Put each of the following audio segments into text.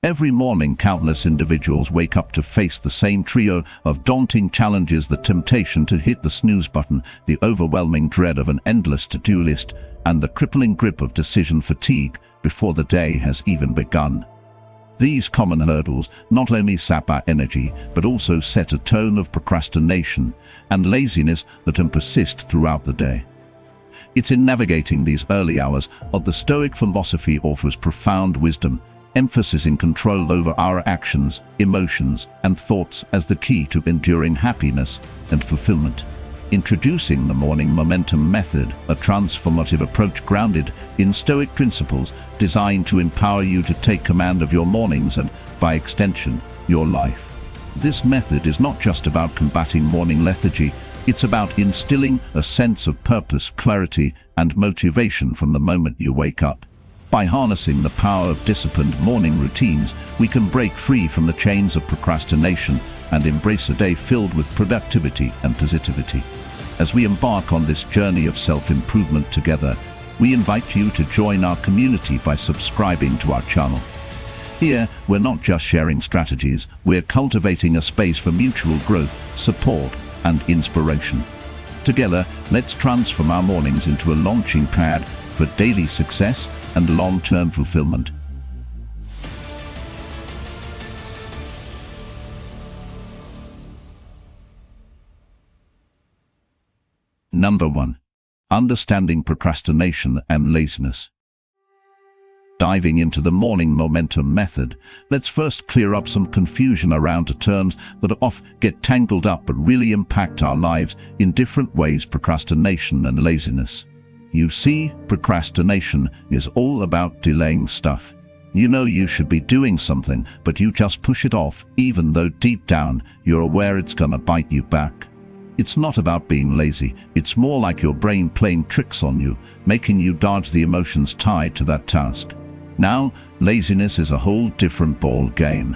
Every morning, countless individuals wake up to face the same trio of daunting challenges: the temptation to hit the snooze button, the overwhelming dread of an endless to-do list, and the crippling grip of decision fatigue before the day has even begun. These common hurdles not only sap our energy, but also set a tone of procrastination and laziness that can persist throughout the day. It's in navigating these early hours of the Stoic philosophy offers profound wisdom, emphasizing control over our actions, emotions, and thoughts as the key to enduring happiness and fulfillment. Introducing the morning momentum method, a transformative approach grounded in Stoic principles designed to empower you to take command of your mornings and, by extension, your life. This method is not just about combating morning lethargy, it's about instilling a sense of purpose, clarity, and motivation from the moment you wake up. By harnessing the power of disciplined morning routines, we can break free from the chains of procrastination and embrace a day filled with productivity and positivity. As we embark on this journey of self-improvement together, we invite you to join our community by subscribing to our channel. Here, we're not just sharing strategies, we're cultivating a space for mutual growth, support, and inspiration. Together, let's transform our mornings into a launching pad for daily success and long-term fulfillment. Number 1. Understanding procrastination and laziness. Diving into the morning momentum method, let's first clear up some confusion around the terms that often get tangled up but really impact our lives in different ways: procrastination and laziness. You see, procrastination is all about delaying stuff. You know you should be doing something, but you just push it off, even though deep down you're aware it's gonna bite you back. It's not about being lazy, it's more like your brain playing tricks on you, making you dodge the emotions tied to that task. Now, laziness is a whole different ball game.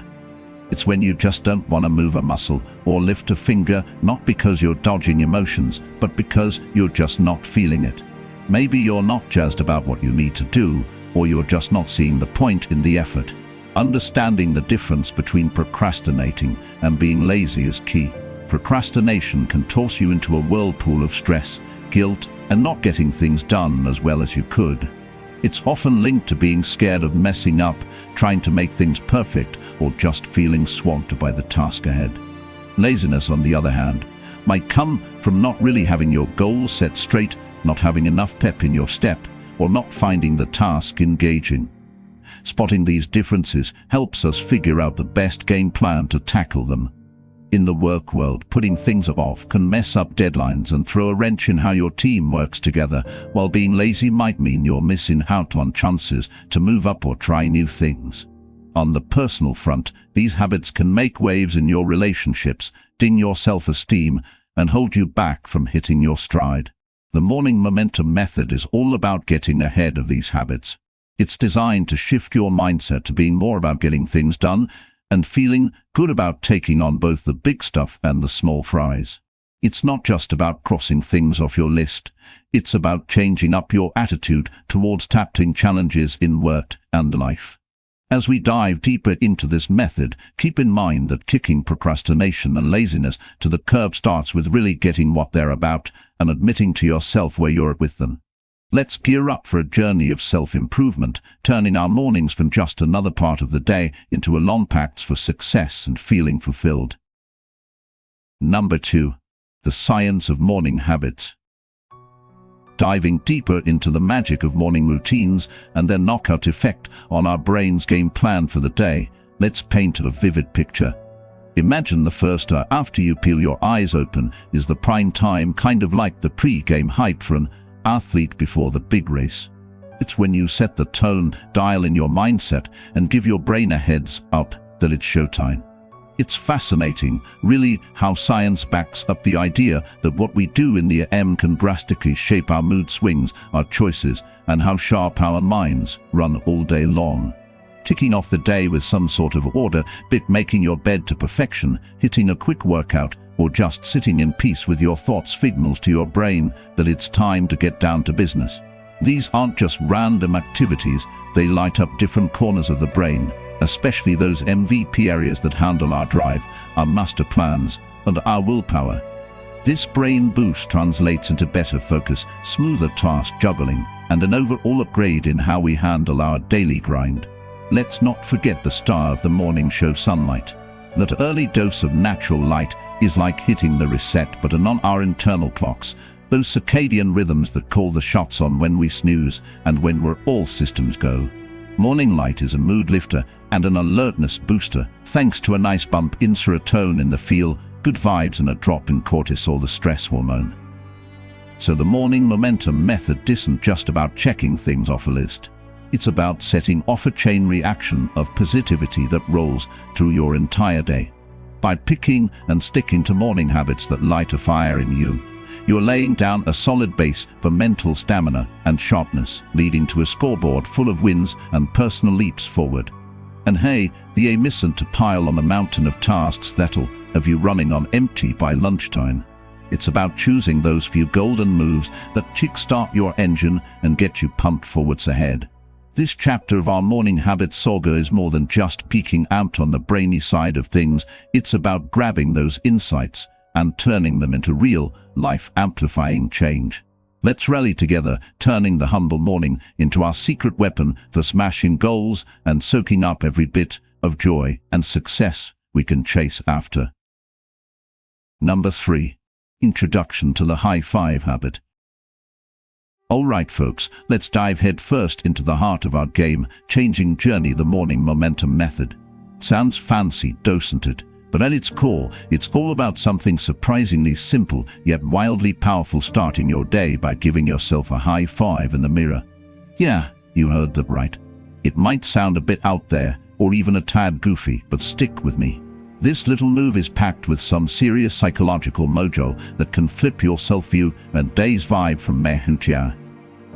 It's when you just don't want to move a muscle or lift a finger, not because you're dodging emotions, but because you're just not feeling it. Maybe you're not jazzed about what you need to do, or you're just not seeing the point in the effort. Understanding the difference between procrastinating and being lazy is key. Procrastination can toss you into a whirlpool of stress, guilt, and not getting things done as well as you could. It's often linked to being scared of messing up, trying to make things perfect, or just feeling swamped by the task ahead. Laziness, on the other hand, might come from not really having your goals set straight, not having enough pep in your step, or not finding the task engaging. Spotting these differences helps us figure out the best game plan to tackle them. In the work world, putting things off can mess up deadlines and throw a wrench in how your team works together, while being lazy might mean you're missing out on chances to move up or try new things. On the personal front, these habits can make waves in your relationships, ding your self-esteem, and hold you back from hitting your stride. The morning momentum method is all about getting ahead of these habits. It's designed to shift your mindset to being more about getting things done and feeling good about taking on both the big stuff and the small fries. It's not just about crossing things off your list. It's about changing up your attitude towards tackling challenges in work and life. As we dive deeper into this method, keep in mind that kicking procrastination and laziness to the curb starts with really getting what they're about and admitting to yourself where you're at with them. Let's gear up for a journey of self-improvement, turning our mornings from just another part of the day into a long pact for success and feeling fulfilled. Number 2. The science of morning habits. Diving deeper into the magic of morning routines and their knockout effect on our brain's game plan for the day, let's paint a vivid picture. Imagine the first hour after you peel your eyes open is the prime time, kind of like the pre-game hype for an athlete before the big race. It's when you set the tone, dial in your mindset, and give your brain a heads up that it's showtime. It's fascinating, really, how science backs up the idea that what we do in the AM can drastically shape our mood swings, our choices, and how sharp our minds run all day long. Ticking off the day with some sort of order, making your bed to perfection, hitting a quick workout, or just sitting in peace with your thoughts signals to your brain that it's time to get down to business. These aren't just random activities, they light up different corners of the brain, especially those MVP areas that handle our drive, our master plans, and our willpower. This brain boost translates into better focus, smoother task juggling, and an overall upgrade in how we handle our daily grind. Let's not forget the star of the morning show, sunlight. That early dose of natural light is like hitting the reset button on our internal clocks, those circadian rhythms that call the shots on when we snooze and when we're all systems go. Morning light is a mood lifter and an alertness booster, thanks to a nice bump in serotonin in the feel, good vibes, and a drop in cortisol, the stress hormone. So the morning momentum method isn't just about checking things off a list. It's about setting off a chain reaction of positivity that rolls through your entire day. By picking and sticking to morning habits that light a fire in you, you're laying down a solid base for mental stamina and sharpness, leading to a scoreboard full of wins and personal leaps forward. And hey, the aim isn't to pile on the mountain of tasks that'll have you running on empty by lunchtime. It's about choosing those few golden moves that kickstart your engine and get you pumped forwards ahead. This chapter of our morning habits saga is more than just peeking out on the brainy side of things. It's about grabbing those insights and turning them into real, life-amplifying change. Let's rally together, turning the humble morning into our secret weapon for smashing goals and soaking up every bit of joy and success we can chase after. Number 3. Introduction to the high five habit. Alright folks, let's dive head first into the heart of our game-changing journey, the morning momentum method. Sounds fancy, doesn't it? But at its core, it's all about something surprisingly simple yet wildly powerful: starting your day by giving yourself a high five in the mirror. Yeah, you heard that right. It might sound a bit out there, or even a tad goofy, but stick with me. This little move is packed with some serious psychological mojo that can flip your self-view and day's vibe from meh and yeah.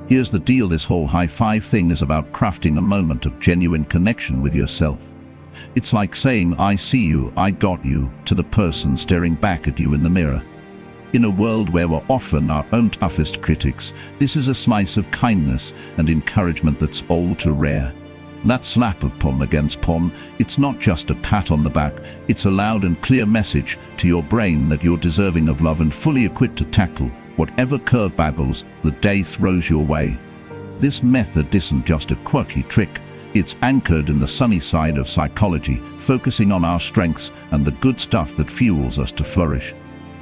Here's the deal: this whole high five thing is about crafting a moment of genuine connection with yourself. It's like saying "I see you, I got you" to the person staring back at you in the mirror. In a world where we're often our own toughest critics, this is a slice of kindness and encouragement that's all too rare. That slap of palm against palm, it's not just a pat on the back, it's a loud and clear message to your brain that you're deserving of love and fully equipped to tackle whatever curveballs the day throws your way. This method isn't just a quirky trick. It's anchored in the sunny side of psychology, focusing on our strengths and the good stuff that fuels us to flourish.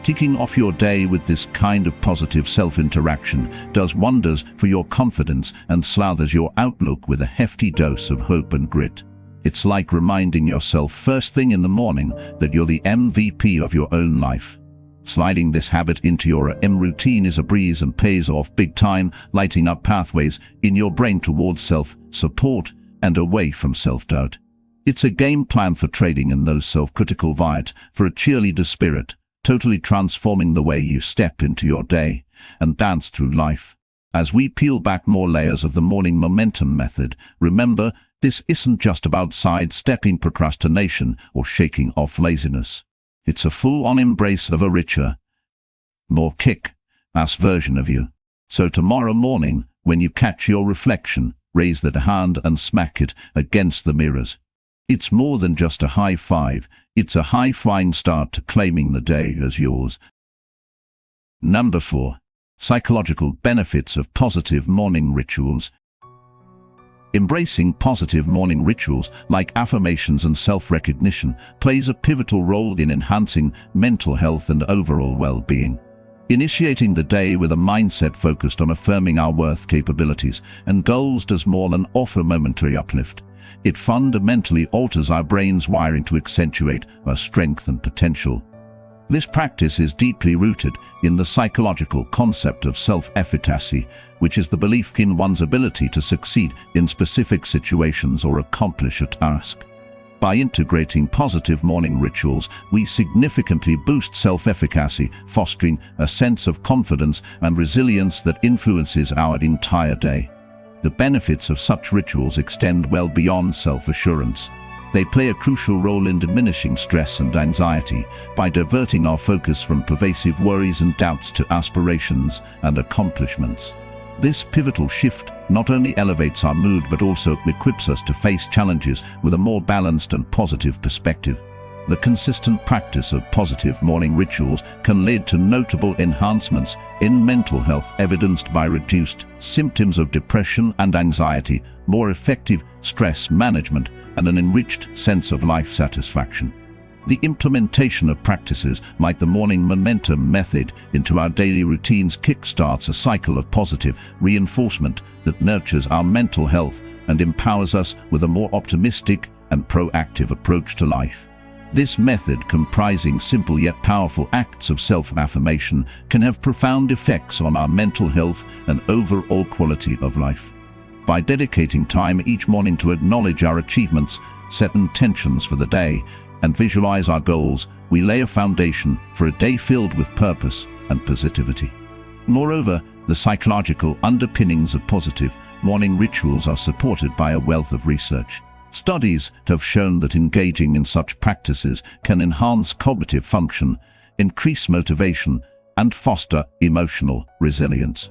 Kicking off your day with this kind of positive self-interaction does wonders for your confidence and slathers your outlook with a hefty dose of hope and grit. It's like reminding yourself first thing in the morning that you're the MVP of your own life. Sliding this habit into your routine is a breeze and pays off big time, lighting up pathways in your brain towards self-support and away from self-doubt. It's a game plan for trading in those self-critical vibes for a cheerleader spirit, totally transforming the way you step into your day and dance through life. As we peel back more layers of the morning momentum method, remember, this isn't just about sidestepping procrastination or shaking off laziness. It's a full-on embrace of a richer, more kick-ass version of you. So tomorrow morning, when you catch your reflection, raise that hand and smack it against the mirrors. It's more than just a high five, it's a high-flying start to claiming the day as yours. Number 4. Psychological benefits of positive morning rituals. Embracing positive morning rituals like affirmations and self-recognition plays a pivotal role in enhancing mental health and overall well-being. Initiating the day with a mindset focused on affirming our worth, capabilities, and goals does more than offer momentary uplift. It fundamentally alters our brain's wiring to accentuate our strength and potential. This practice is deeply rooted in the psychological concept of self-efficacy, which is the belief in one's ability to succeed in specific situations or accomplish a task. By integrating positive morning rituals, we significantly boost self-efficacy, fostering a sense of confidence and resilience that influences our entire day. The benefits of such rituals extend well beyond self-assurance. They play a crucial role in diminishing stress and anxiety by diverting our focus from pervasive worries and doubts to aspirations and accomplishments. This pivotal shift not only elevates our mood but also equips us to face challenges with a more balanced and positive perspective. The consistent practice of positive morning rituals can lead to notable enhancements in mental health, evidenced by reduced symptoms of depression and anxiety, more effective stress management, and an enriched sense of life satisfaction. The implementation of practices like the morning momentum method into our daily routines kickstarts a cycle of positive reinforcement that nurtures our mental health and empowers us with a more optimistic and proactive approach to life. This method, comprising simple yet powerful acts of self-affirmation, can have profound effects on our mental health and overall quality of life. By dedicating time each morning to acknowledge our achievements, set intentions for the day, and visualize our goals, we lay a foundation for a day filled with purpose and positivity. Moreover, the psychological underpinnings of positive morning rituals are supported by a wealth of research. Studies have shown that engaging in such practices can enhance cognitive function, increase motivation, and foster emotional resilience.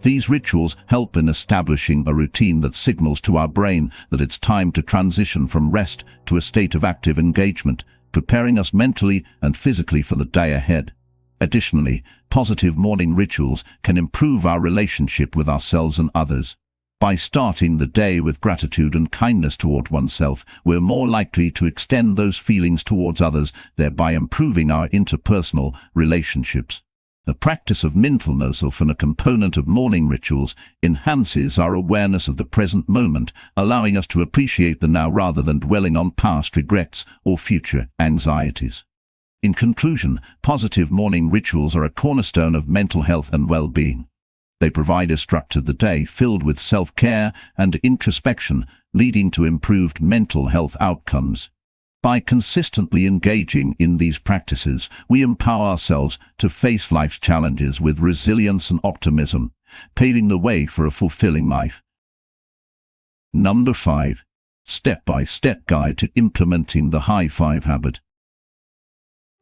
These rituals help in establishing a routine that signals to our brain that it's time to transition from rest to a state of active engagement, preparing us mentally and physically for the day ahead. Additionally, positive morning rituals can improve our relationship with ourselves and others. By starting the day with gratitude and kindness toward oneself, we're more likely to extend those feelings towards others, thereby improving our interpersonal relationships. The practice of mindfulness, often a component of morning rituals, enhances our awareness of the present moment, allowing us to appreciate the now rather than dwelling on past regrets or future anxieties. In conclusion, positive morning rituals are a cornerstone of mental health and well-being. They provide a structure to the day filled with self-care and introspection, leading to improved mental health outcomes. By consistently engaging in these practices, we empower ourselves to face life's challenges with resilience and optimism, paving the way for a fulfilling life. Number 5. Step-by-step guide to implementing the high five habit.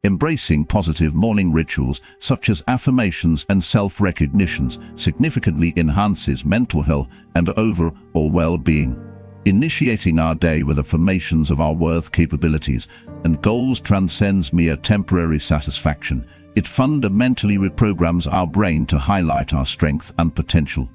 Embracing positive morning rituals such as affirmations and self-recognitions significantly enhances mental health and overall well-being. Initiating our day with affirmations of our worth, capabilities, and goals transcends mere temporary satisfaction. It fundamentally reprograms our brain to highlight our strength and potential.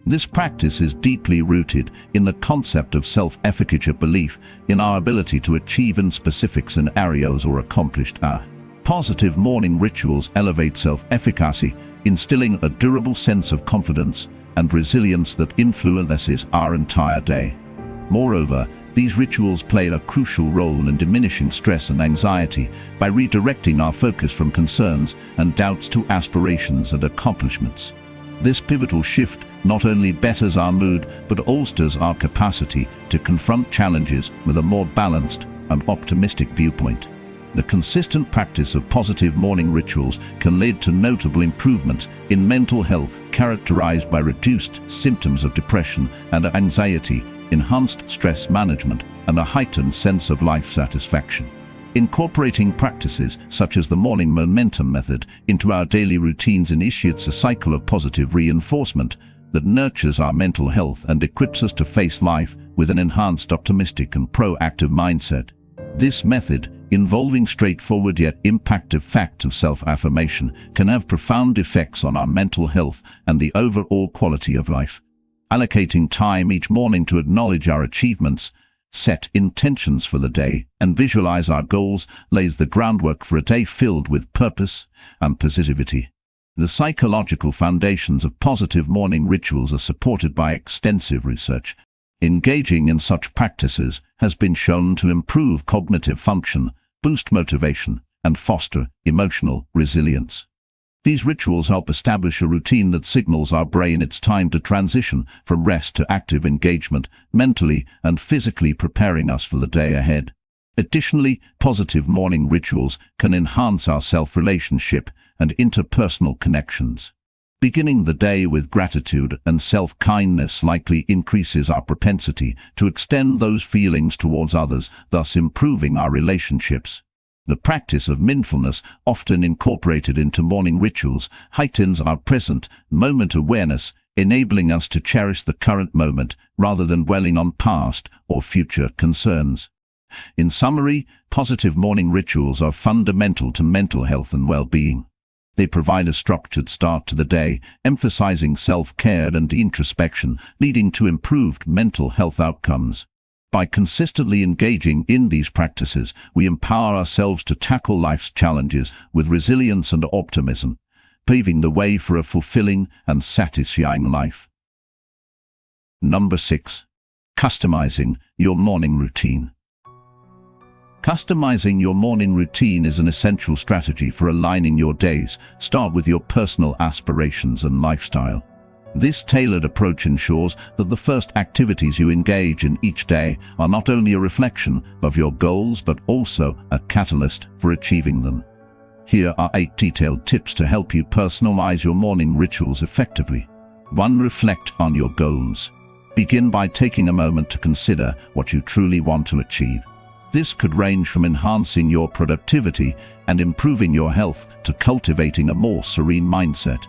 This practice is deeply rooted in the concept of self-efficacy, belief in our ability to achieve in specific scenarios or accomplished our positive morning rituals elevate self-efficacy, instilling a durable sense of confidence and resilience that influences our entire day. Moreover, these rituals play a crucial role in diminishing stress and anxiety by redirecting our focus from concerns and doubts to aspirations and accomplishments. This pivotal shift not only betters our mood but bolsters our capacity to confront challenges with a more balanced and optimistic viewpoint. The consistent practice of positive morning rituals can lead to notable improvements in mental health, characterized by reduced symptoms of depression and anxiety, enhanced stress management, and a heightened sense of life satisfaction. Incorporating practices such as the morning momentum method into our daily routines initiates a cycle of positive reinforcement that nurtures our mental health and equips us to face life with an enhanced, optimistic, and proactive mindset. This method, involving straightforward yet impactful facts of self-affirmation, can have profound effects on our mental health and the overall quality of life. Allocating time each morning to acknowledge our achievements, set intentions for the day, and visualize our goals lays the groundwork for a day filled with purpose and positivity. The psychological foundations of positive morning rituals are supported by extensive research. Engaging in such practices has been shown to improve cognitive function, boost motivation, and foster emotional resilience. These rituals help establish a routine that signals our brain it's time to transition from rest to active engagement, mentally and physically preparing us for the day ahead. Additionally, positive morning rituals can enhance our self-relationship and interpersonal connections. Beginning the day with gratitude and self-kindness likely increases our propensity to extend those feelings towards others, thus improving our relationships. The practice of mindfulness, often incorporated into morning rituals, heightens our present moment awareness, enabling us to cherish the current moment rather than dwelling on past or future concerns. In summary, positive morning rituals are fundamental to mental health and well-being. They provide a structured start to the day, emphasizing self-care and introspection, leading to improved mental health outcomes. By consistently engaging in these practices, we empower ourselves to tackle life's challenges with resilience and optimism, paving the way for a fulfilling and satisfying life. Number 6. Customizing your morning routine. Customizing your morning routine is an essential strategy for aligning your days. Start with your personal aspirations and lifestyle. This tailored approach ensures that the first activities you engage in each day are not only a reflection of your goals but also a catalyst for achieving them. Here are 8 detailed tips to help you personalize your morning rituals effectively. 1. Reflect on your goals. Begin by taking a moment to consider what you truly want to achieve. This could range from enhancing your productivity and improving your health to cultivating a more serene mindset.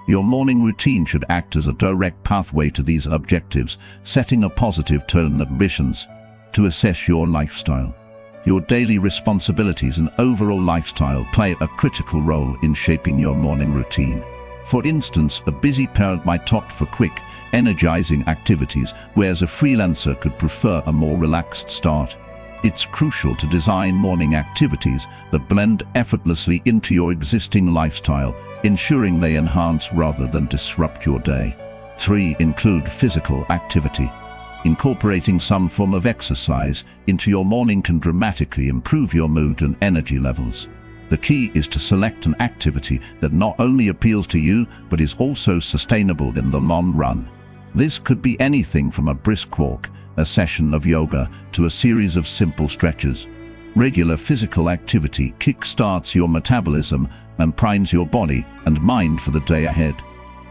Your morning routine should act as a direct pathway to these objectives, setting a positive tone and ambitions. To assess your lifestyle. Your daily responsibilities and overall lifestyle play a critical role in shaping your morning routine. For instance, a busy parent might opt for quick, energizing activities, whereas a freelancer could prefer a more relaxed start. It's crucial to design morning activities that blend effortlessly into your existing lifestyle, ensuring they enhance rather than disrupt your day. 3. Include physical activity. Incorporating some form of exercise into your morning can dramatically improve your mood and energy levels. The key is to select an activity that not only appeals to you, but is also sustainable in the long run. This could be anything from a brisk walk, a session of yoga, to a series of simple stretches. Regular physical activity kickstarts your metabolism and primes your body and mind for the day ahead.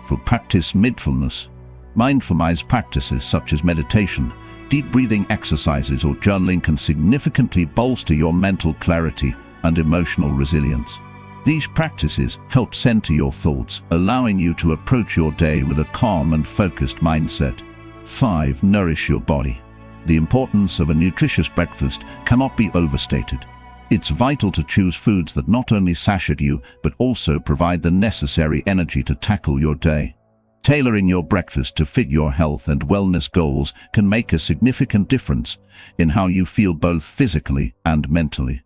For practice mindfulness. Mindfulness practices such as meditation, deep breathing exercises or journaling can significantly bolster your mental clarity and emotional resilience. These practices help center your thoughts, allowing you to approach your day with a calm and focused mindset. 5. Nourish your body. The importance of a nutritious breakfast cannot be overstated. It's vital to choose foods that not only satiate you, but also provide the necessary energy to tackle your day. Tailoring your breakfast to fit your health and wellness goals can make a significant difference in how you feel both physically and mentally.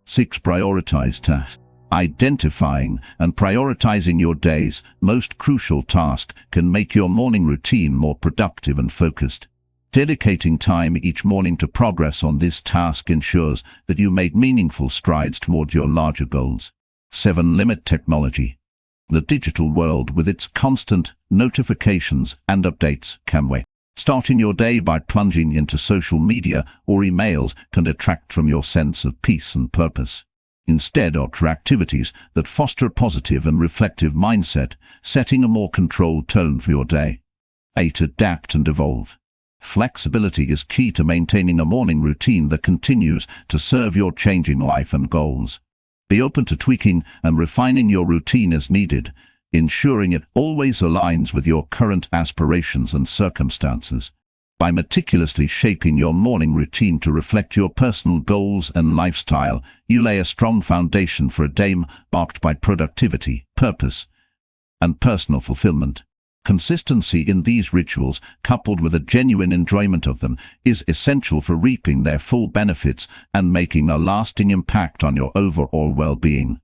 6. Prioritize tasks. Identifying and prioritizing your day's most crucial task can make your morning routine more productive and focused. Dedicating time each morning to progress on this task ensures that you make meaningful strides towards your larger goals. 7. Limit technology. The digital world, with its constant notifications and updates, can weigh. Starting your day by plunging into social media or emails can detract from your sense of peace and purpose. Instead, opt for activities that foster a positive and reflective mindset, setting a more controlled tone for your day. 8. Adapt and evolve. Flexibility is key to maintaining a morning routine that continues to serve your changing life and goals. Be open to tweaking and refining your routine as needed, ensuring it always aligns with your current aspirations and circumstances. By meticulously shaping your morning routine to reflect your personal goals and lifestyle, you lay a strong foundation for a day marked by productivity, purpose, and personal fulfillment. Consistency in these rituals, coupled with a genuine enjoyment of them, is essential for reaping their full benefits and making a lasting impact on your overall well-being.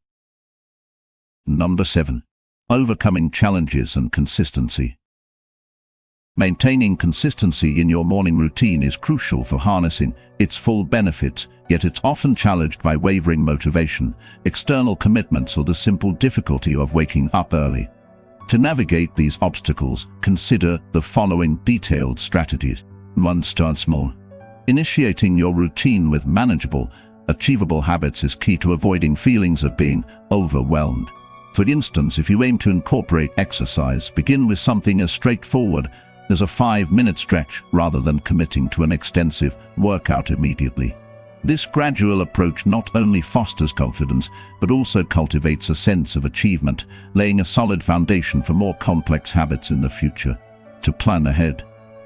Number 7. Overcoming challenges and consistency. Maintaining consistency in your morning routine is crucial for harnessing its full benefits, yet it's often challenged by wavering motivation, external commitments, or the simple difficulty of waking up early. To navigate these obstacles, consider the following detailed strategies. 1. Start small. Initiating your routine with manageable, achievable habits is key to avoiding feelings of being overwhelmed. For instance, if you aim to incorporate exercise, begin with something as straightforward as a 5-minute stretch rather than committing to an extensive workout immediately. This gradual approach not only fosters confidence, but also cultivates a sense of achievement, laying a solid foundation for more complex habits in the future. To plan ahead.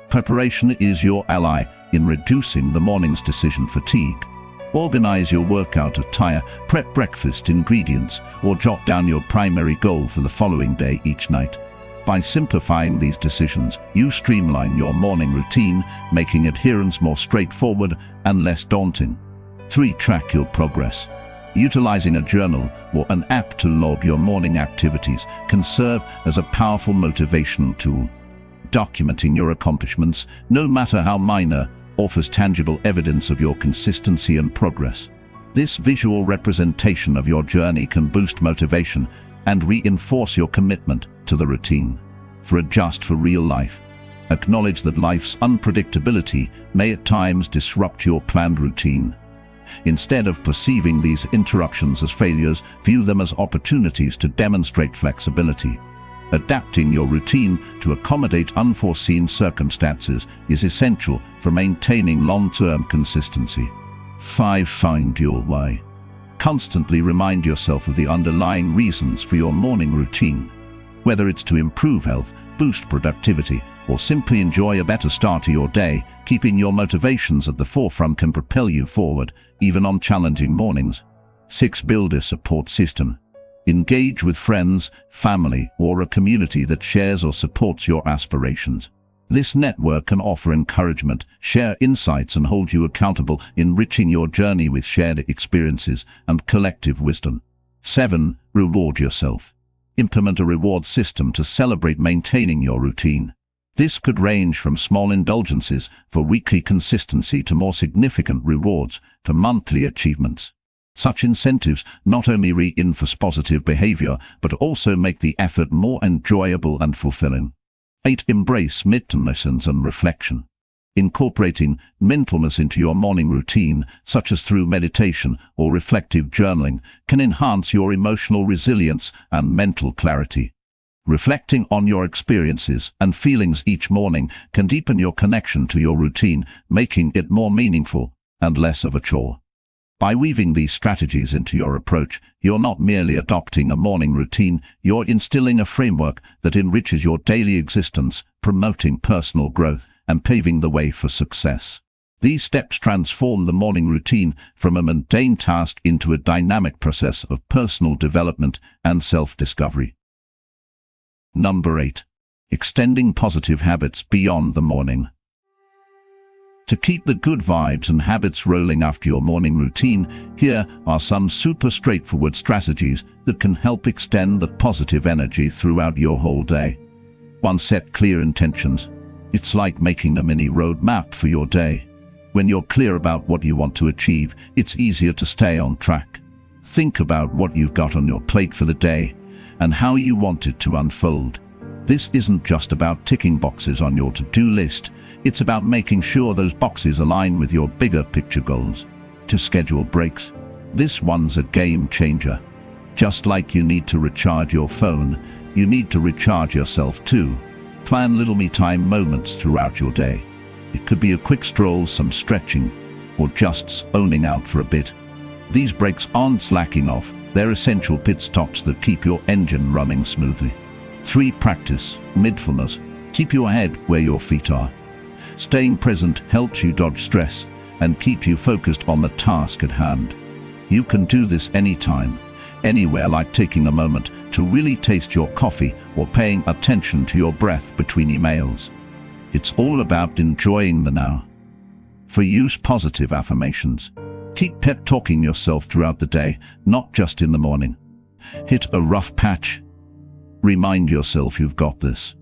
Preparation is your ally in reducing the morning's decision fatigue. Organize your workout attire, prep breakfast ingredients, or jot down your primary goal for the following day each night. By simplifying these decisions, you streamline your morning routine, making adherence more straightforward and less daunting. 3. Track your progress. Utilizing a journal or an app to log your morning activities can serve as a powerful motivational tool. Documenting your accomplishments, no matter how minor, offers tangible evidence of your consistency and progress. This visual representation of your journey can boost motivation and reinforce your commitment to the routine. Adjust for real life. Acknowledge that life's unpredictability may at times disrupt your planned routine. Instead of perceiving these interruptions as failures, view them as opportunities to demonstrate flexibility. Adapting your routine to accommodate unforeseen circumstances is essential for maintaining long-term consistency. 5. Find your why. Constantly remind yourself of the underlying reasons for your morning routine. Whether it's to improve health, boost productivity, or simply enjoy a better start to your day, keeping your motivations at the forefront can propel you forward, even on challenging mornings. 6. Build a support system. Engage with friends, family, or a community that shares or supports your aspirations. This network can offer encouragement, share insights, and hold you accountable, enriching your journey with shared experiences and collective wisdom. 7. Reward yourself. Implement a reward system to celebrate maintaining your routine. This could range from small indulgences for weekly consistency to more significant rewards for monthly achievements. Such incentives not only reinforce positive behavior, but also make the effort more enjoyable and fulfilling. 8. Embrace mindfulness and reflection. Incorporating mindfulness into your morning routine, such as through meditation or reflective journaling, can enhance your emotional resilience and mental clarity. Reflecting on your experiences and feelings each morning can deepen your connection to your routine, making it more meaningful and less of a chore. By weaving these strategies into your approach, you're not merely adopting a morning routine, you're instilling a framework that enriches your daily existence, promoting personal growth and paving the way for success. These steps transform the morning routine from a mundane task into a dynamic process of personal development and self-discovery. Number 8. Extending positive habits beyond the morning. To keep the good vibes and habits rolling after your morning routine, here are some super straightforward strategies that can help extend that positive energy throughout your whole day. 1. Set clear intentions. It's like making a mini roadmap for your day. When you're clear about what you want to achieve, it's easier to stay on track. Think about what you've got on your plate for the day and how you want it to unfold. This isn't just about ticking boxes on your to-do list. It's about making sure those boxes align with your bigger picture goals. To schedule breaks. This one's a game changer. Just like you need to recharge your phone, you need to recharge yourself too. Plan little me-time moments throughout your day. It could be a quick stroll, some stretching, or just zoning out for a bit. These breaks aren't slacking off. They're essential pit stops that keep your engine running smoothly. 3. Practice mindfulness. Keep your head where your feet are. Staying present helps you dodge stress and keep you focused on the task at hand. You can do this anytime, anywhere, like taking a moment to really taste your coffee or paying attention to your breath between emails. It's all about enjoying the now. For use positive affirmations. Keep pep talking yourself throughout the day, not just in the morning. Hit a rough patch. Remind yourself you've got this.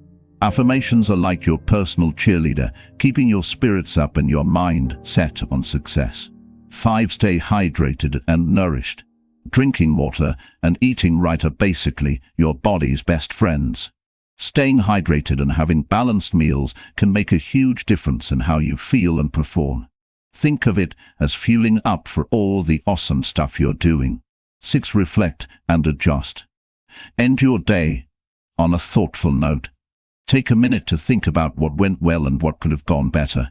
Affirmations are like your personal cheerleader, keeping your spirits up and your mind set on success. 5. Stay hydrated and nourished. Drinking water and eating right are basically your body's best friends. Staying hydrated and having balanced meals can make a huge difference in how you feel and perform. Think of it as fueling up for all the awesome stuff you're doing. 6. Reflect and adjust. End your day on a thoughtful note. Take a minute to think about what went well and what could have gone better.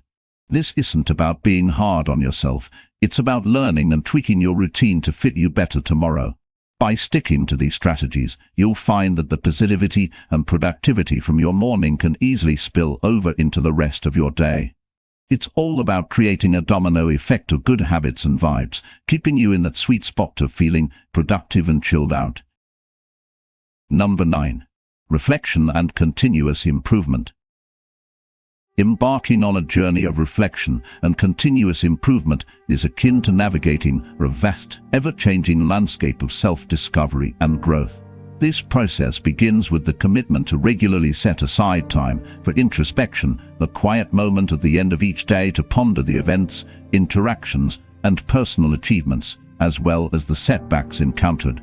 This isn't about being hard on yourself. It's about learning and tweaking your routine to fit you better tomorrow. By sticking to these strategies, you'll find that the positivity and productivity from your morning can easily spill over into the rest of your day. It's all about creating a domino effect of good habits and vibes, keeping you in that sweet spot of feeling productive and chilled out. Number 9. Reflection and continuous improvement. Embarking on a journey of reflection and continuous improvement is akin to navigating a vast, ever-changing landscape of self-discovery and growth. This process begins with the commitment to regularly set aside time for introspection, a quiet moment at the end of each day to ponder the events, interactions, and personal achievements, as well as the setbacks encountered.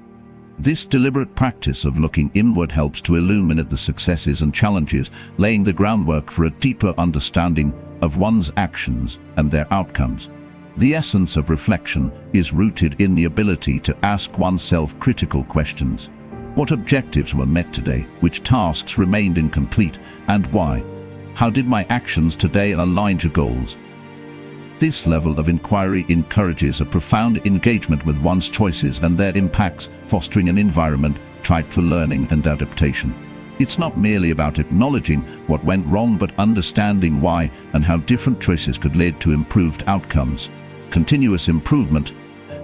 This deliberate practice of looking inward helps to illuminate the successes and challenges, laying the groundwork for a deeper understanding of one's actions and their outcomes. The essence of reflection is rooted in the ability to ask oneself critical questions. What objectives were met today? Which tasks remained incomplete? And why? How did my actions today align to goals? This level of inquiry encourages a profound engagement with one's choices and their impacts, fostering an environment ripe for learning and adaptation. It's not merely about acknowledging what went wrong, but understanding why and how different choices could lead to improved outcomes. Continuous improvement,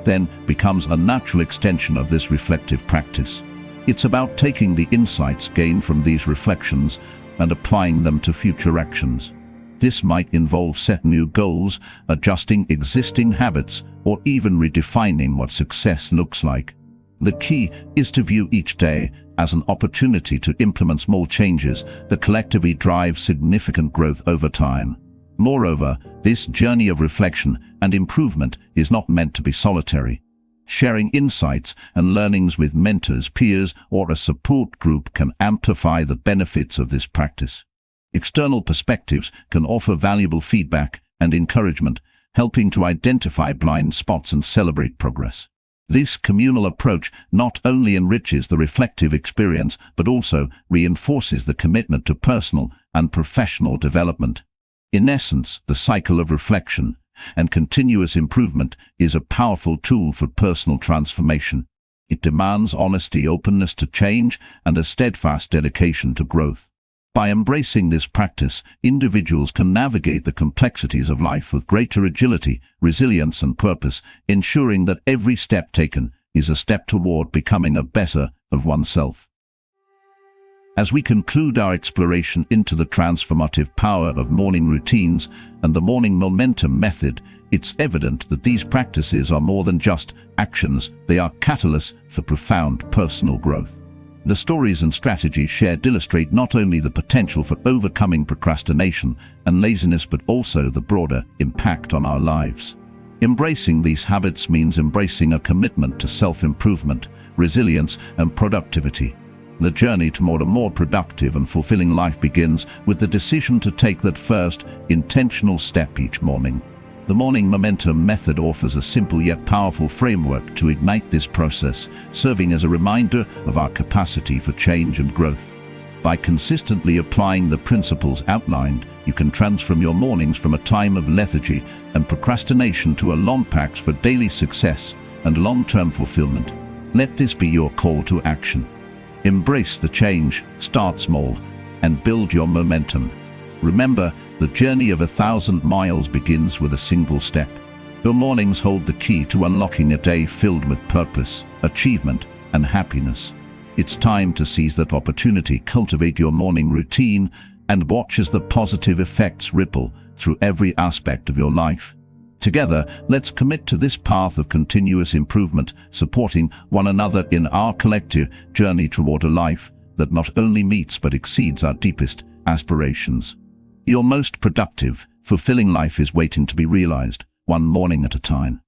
then, becomes a natural extension of this reflective practice. It's about taking the insights gained from these reflections and applying them to future actions. This might involve setting new goals, adjusting existing habits, or even redefining what success looks like. The key is to view each day as an opportunity to implement small changes that collectively drive significant growth over time. Moreover, this journey of reflection and improvement is not meant to be solitary. Sharing insights and learnings with mentors, peers, or a support group can amplify the benefits of this practice. External perspectives can offer valuable feedback and encouragement, helping to identify blind spots and celebrate progress. This communal approach not only enriches the reflective experience, but also reinforces the commitment to personal and professional development. In essence, the cycle of reflection and continuous improvement is a powerful tool for personal transformation. It demands honesty, openness to change, and a steadfast dedication to growth. By embracing this practice, individuals can navigate the complexities of life with greater agility, resilience, and purpose, ensuring that every step taken is a step toward becoming a better of oneself. As we conclude our exploration into the transformative power of morning routines and the morning momentum method, it's evident that these practices are more than just actions. They are catalysts for profound personal growth. The stories and strategies shared illustrate not only the potential for overcoming procrastination and laziness, but also the broader impact on our lives. Embracing these habits means embracing a commitment to self-improvement, resilience, and productivity. The journey toward a more productive and fulfilling life begins with the decision to take that first, intentional step each morning. The morning momentum method offers a simple yet powerful framework to ignite this process, serving as a reminder of our capacity for change and growth. By consistently applying the principles outlined, you can transform your mornings from a time of lethargy and procrastination to a long pact for daily success and long-term fulfillment. Let this be your call to action. Embrace the change, start small, and build your momentum. Remember, the journey of 1,000 miles begins with a single step. Your mornings hold the key to unlocking a day filled with purpose, achievement, and happiness. It's time to seize that opportunity, cultivate your morning routine, and watch as the positive effects ripple through every aspect of your life. Together, let's commit to this path of continuous improvement, supporting one another in our collective journey toward a life that not only meets but exceeds our deepest aspirations. Your most productive, fulfilling life is waiting to be realized, one morning at a time.